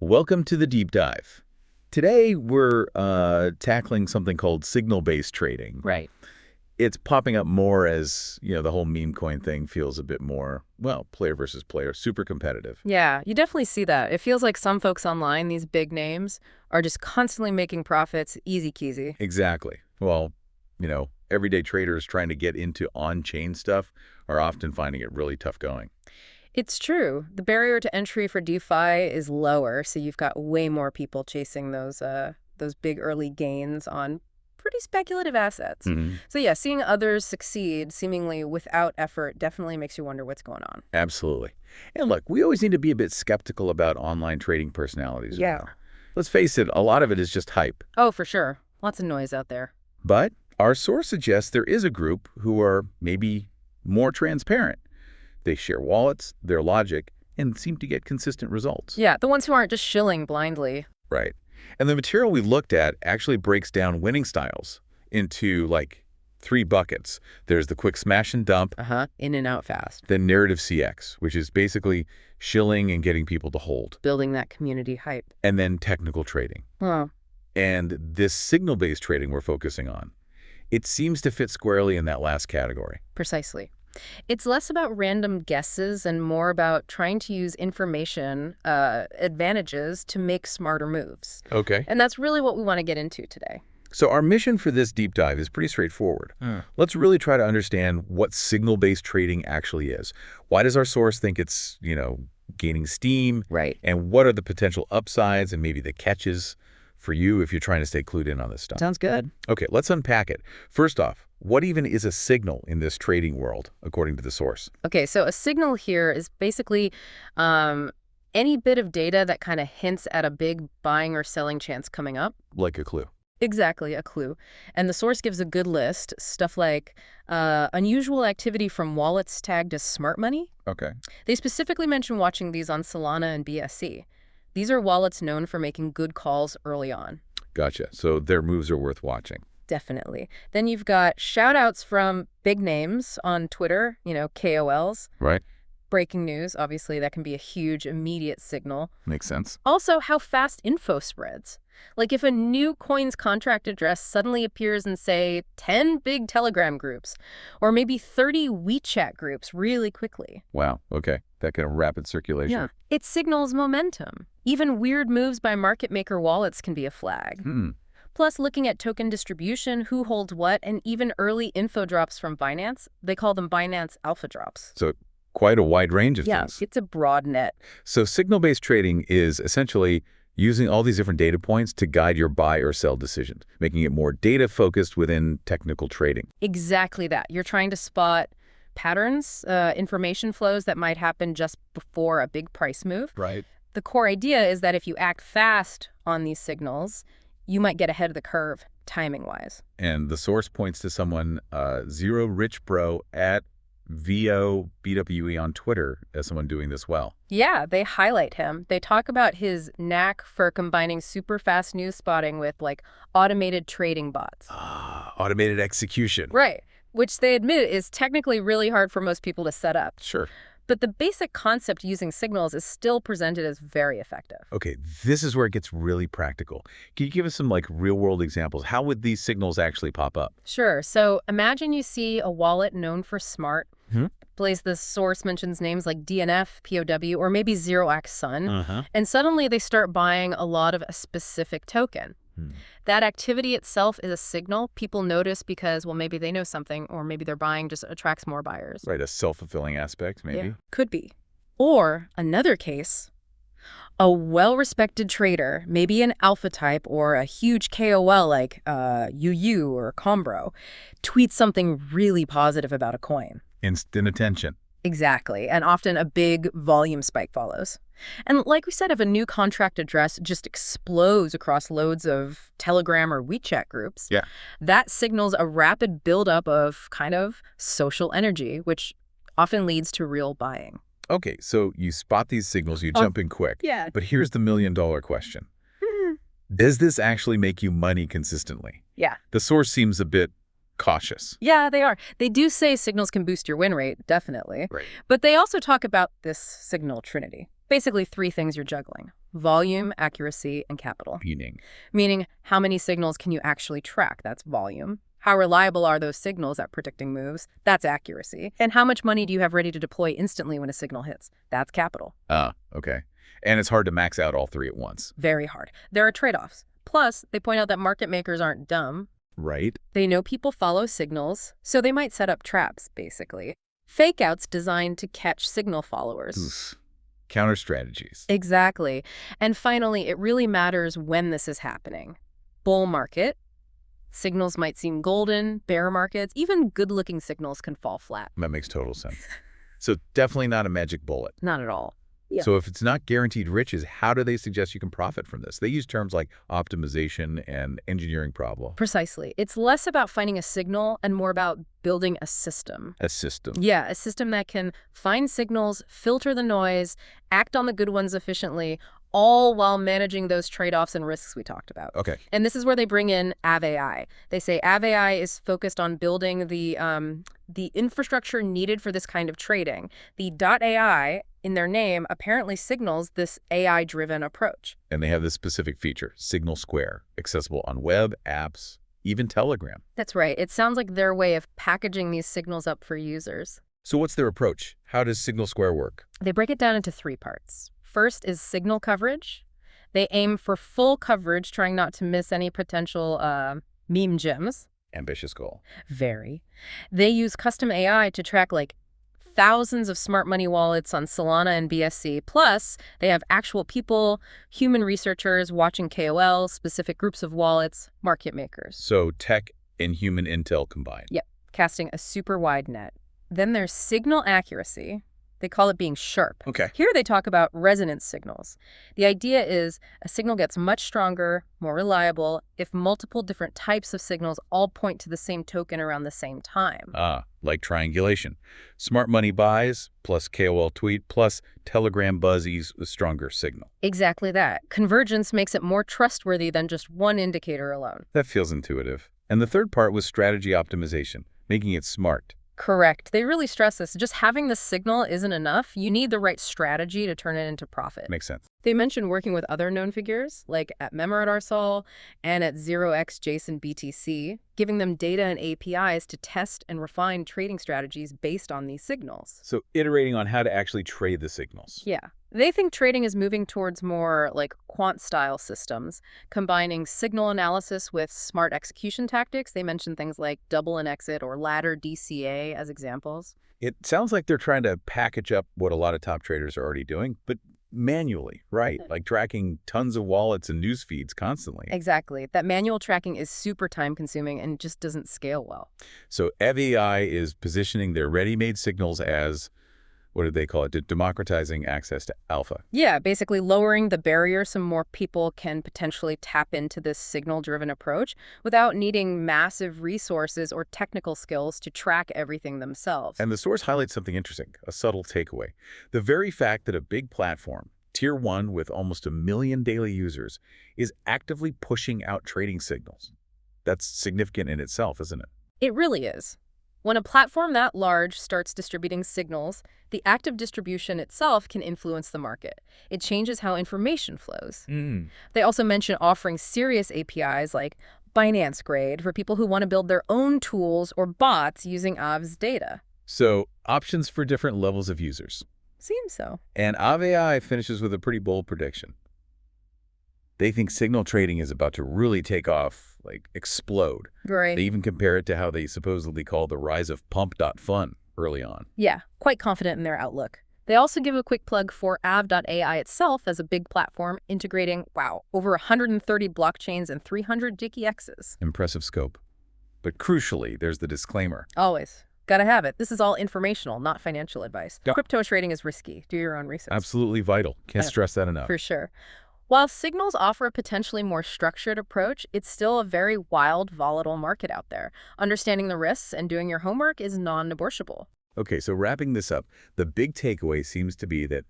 Welcome to the deep dive. Today we're tackling something called signal-based trading. Right. It's popping up more as, the whole meme coin thing feels a bit more, player versus player, super competitive. Yeah, you definitely see that. It feels like some folks online, these big names, are just constantly making profits, easy-keasy. Exactly. Well, everyday traders trying to get into on-chain stuff are often finding it really tough going. It's true. The barrier to entry for DeFi is lower, so you've got way more people chasing those big early gains on pretty speculative assets. So yeah, seeing others succeed seemingly without effort definitely makes you wonder what's going on. Absolutely. And look, we always need to be a bit skeptical about online trading personalities. Yeah. Let's face it, a lot of it is just hype. Oh, for sure. Lots of noise out there. But our source suggests there is a group who are maybe more transparent. They share wallets, their logic, and seem to get consistent results. Yeah, the ones who aren't just shilling blindly. Right. And the material we looked at actually breaks down winning styles into, 3 buckets. There's the quick smash and dump. In and out fast. Then narrative CX, which is basically shilling and getting people to hold. Building that community hype. And then technical trading. Oh. And this signal-based trading we're focusing on, it seems to fit squarely in that last category. Precisely. It's less about random guesses and more about trying to use information advantages to make smarter moves. Okay. And that's really what we want to get into today. So our mission for this deep dive is pretty straightforward. Let's really try to understand what signal-based trading actually is. Why does our source think it's, gaining steam? Right. And what are the potential upsides and maybe the catches for you if you're trying to stay clued in on this stuff? Sounds good. Okay, let's unpack it. First off, what even is a signal in this trading world, according to the source? Okay, so a signal here is basically any bit of data that kind of hints at a big buying or selling chance coming up. Like a clue. Exactly, a clue. And the source gives a good list, stuff like unusual activity from wallets tagged as smart money. Okay. They specifically mention watching these on Solana and BSC. These are wallets known for making good calls early on. Gotcha. So their moves are worth watching. Definitely. Then you've got shout-outs from big names on Twitter, KOLs. Right. Breaking news, obviously, that can be a huge, immediate signal. Makes sense. Also, how fast info spreads. Like if a new coin's contract address suddenly appears in, say, 10 big Telegram groups, or maybe 30 WeChat groups really quickly. Wow. Okay. That kind of rapid circulation. Yeah. It signals momentum. Even weird moves by market maker wallets can be a flag. Plus, looking at token distribution, who holds what, and even early info drops from Binance, they call them Binance alpha drops. So quite a wide range of things. Yeah, it's a broad net. So signal-based trading is essentially using all these different data points to guide your buy or sell decisions, making it more data-focused within technical trading. Exactly that. You're trying to spot patterns, information flows that might happen just before a big price move. Right. The core idea is that if you act fast on these signals, you might get ahead of the curve, timing-wise. And the source points to someone, Zero Rich Bro at VOBWE on Twitter as someone doing this well. Yeah, they highlight him. They talk about his knack for combining super fast news spotting with automated trading bots. Automated execution. Right, which they admit is technically really hard for most people to set up. Sure. But the basic concept using signals is still presented as very effective. Okay, this is where it gets really practical. Can you give us some real-world examples? How would these signals actually pop up? Sure. So imagine you see a wallet known for smart. Place the source mentions names like DNF, POW, or maybe 0x Sun. And suddenly they start buying a lot of a specific token. That activity itself is a signal people notice because, maybe they know something, or maybe their buying just attracts more buyers. Right, a self-fulfilling aspect, maybe. Yeah, could be. Or another case, a well-respected trader, maybe an alpha type or a huge KOL like UU or Combro, tweets something really positive about a coin. Instant attention. Exactly, and often a big volume spike follows. And like we said, if a new contract address just explodes across loads of Telegram or WeChat groups, that signals a rapid buildup of kind of social energy, which often leads to real buying. Okay, so you spot these signals, you jump in quick. Yeah. But here's the million-dollar question. Does this actually make you money consistently? Yeah. The source seems a bit cautious. Yeah, they are. They do say signals can boost your win rate, definitely. Right. But they also talk about this signal trinity. Basically 3 things you're juggling. volume, accuracy, and capital. Meaning, how many signals can you actually track? That's volume. How reliable are those signals at predicting moves? That's accuracy. And how much money do you have ready to deploy instantly when a signal hits? That's capital. Okay. And it's hard to max out all three at once. Very hard. There are trade-offs. Plus, they point out that market makers aren't dumb. Right. They know people follow signals, so they might set up traps, basically. Fake-outs designed to catch signal followers. Oof. Counter strategies. Exactly. And finally, it really matters when this is happening. Bull market. Signals might seem golden. Bear markets, even good-looking signals can fall flat. That makes total sense. So definitely not a magic bullet. Not at all. Yeah. So if it's not guaranteed riches, how do they suggest you can profit from this? They use terms like optimization and engineering problem. Precisely. It's less about finding a signal and more about building a system. A system. Yeah, a system that can find signals, filter the noise, act on the good ones efficiently, all while managing those trade-offs and risks we talked about. Okay. And this is where they bring in Ave AI. They say Ave AI is focused on building the infrastructure needed for this kind of trading. The .ai in their name apparently signals this AI-driven approach. And they have this specific feature, Signal Square, accessible on web, apps, even Telegram. That's right. It sounds like their way of packaging these signals up for users. So what's their approach? How does Signal Square work? They break it down into 3 parts. First is signal coverage. They aim for full coverage, trying not to miss any potential meme gems. Ambitious goal. Very. They use custom AI to track thousands of smart money wallets on Solana and BSC. Plus, they have actual people, human researchers watching KOLs, specific groups of wallets, market makers. So tech and human intel combined. Yep, casting a super wide net. Then there's signal accuracy. They call it being sharp. Okay. Here they talk about resonance signals. The idea is a signal gets much stronger, more reliable, if multiple different types of signals all point to the same token around the same time. Like triangulation. Smart money buys plus KOL tweet plus Telegram buzzies with stronger signal. Exactly that. Convergence makes it more trustworthy than just one indicator alone. That feels intuitive. And the third part was strategy optimization, making it smart. Correct. They really stress this. Just having the signal isn't enough. You need the right strategy to turn it into profit. Makes sense. They mentioned working with other known figures, like at Memoradarsol and at 0xJSON BTC, giving them data and APIs to test and refine trading strategies based on these signals. So iterating on how to actually trade the signals. Yeah. They think trading is moving towards more quant-style systems, combining signal analysis with smart execution tactics. They mentioned things like double and exit or ladder DCA as examples. It sounds like they're trying to package up what a lot of top traders are already doing, but manually, right? Like tracking tons of wallets and news feeds constantly. Exactly. That manual tracking is super time-consuming and just doesn't scale well. So Ave AI is positioning their ready-made signals as, what did they call it? Democratizing access to alpha. Yeah, basically lowering the barrier so more people can potentially tap into this signal-driven approach without needing massive resources or technical skills to track everything themselves. And the source highlights something interesting, a subtle takeaway. The very fact that a big platform, Tier 1 with almost 1 million daily users, is actively pushing out trading signals. That's significant in itself, isn't it? It really is. When a platform that large starts distributing signals, the act of distribution itself can influence the market. It changes how information flows. They also mention offering serious APIs like Binance Grade for people who want to build their own tools or bots using Ave's data. So options for different levels of users. Seems so. And Ave AI finishes with a pretty bold prediction. They think signal trading is about to really take off, explode. Right. They even compare it to how they supposedly call the rise of Pump.fun early on. Yeah, quite confident in their outlook. They also give a quick plug for Ave AI itself as a big platform integrating, over 130 blockchains and 300 DKXs. Impressive scope. But crucially, there's the disclaimer. Always. Gotta have it. This is all informational, not financial advice. Yep. Crypto trading is risky. Do your own research. Absolutely vital. Can't stress that enough. For sure. While signals offer a potentially more structured approach, it's still a very wild, volatile market out there. Understanding the risks and doing your homework is non-negotiable. Okay, so wrapping this up, the big takeaway seems to be that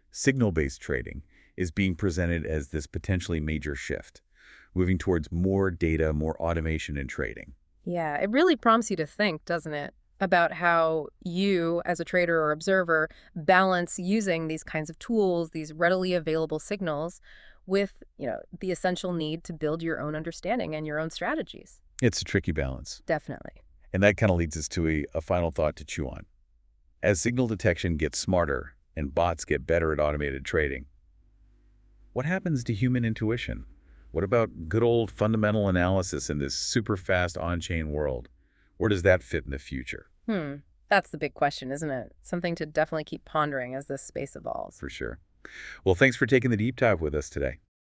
signal-based trading is being presented as this potentially major shift, moving towards more data, more automation in trading. Yeah, it really prompts you to think, doesn't it? about how you, as a trader or observer, balance using these kinds of tools, these readily available signals, with, the essential need to build your own understanding and your own strategies. It's a tricky balance. Definitely. And that kind of leads us to a final thought to chew on. As signal detection gets smarter and bots get better at automated trading, what happens to human intuition? What about good old fundamental analysis in this super fast on-chain world? Where does that fit in the future? That's the big question, isn't it? Something to definitely keep pondering as this space evolves. For sure. Well, thanks for taking the deep dive with us today.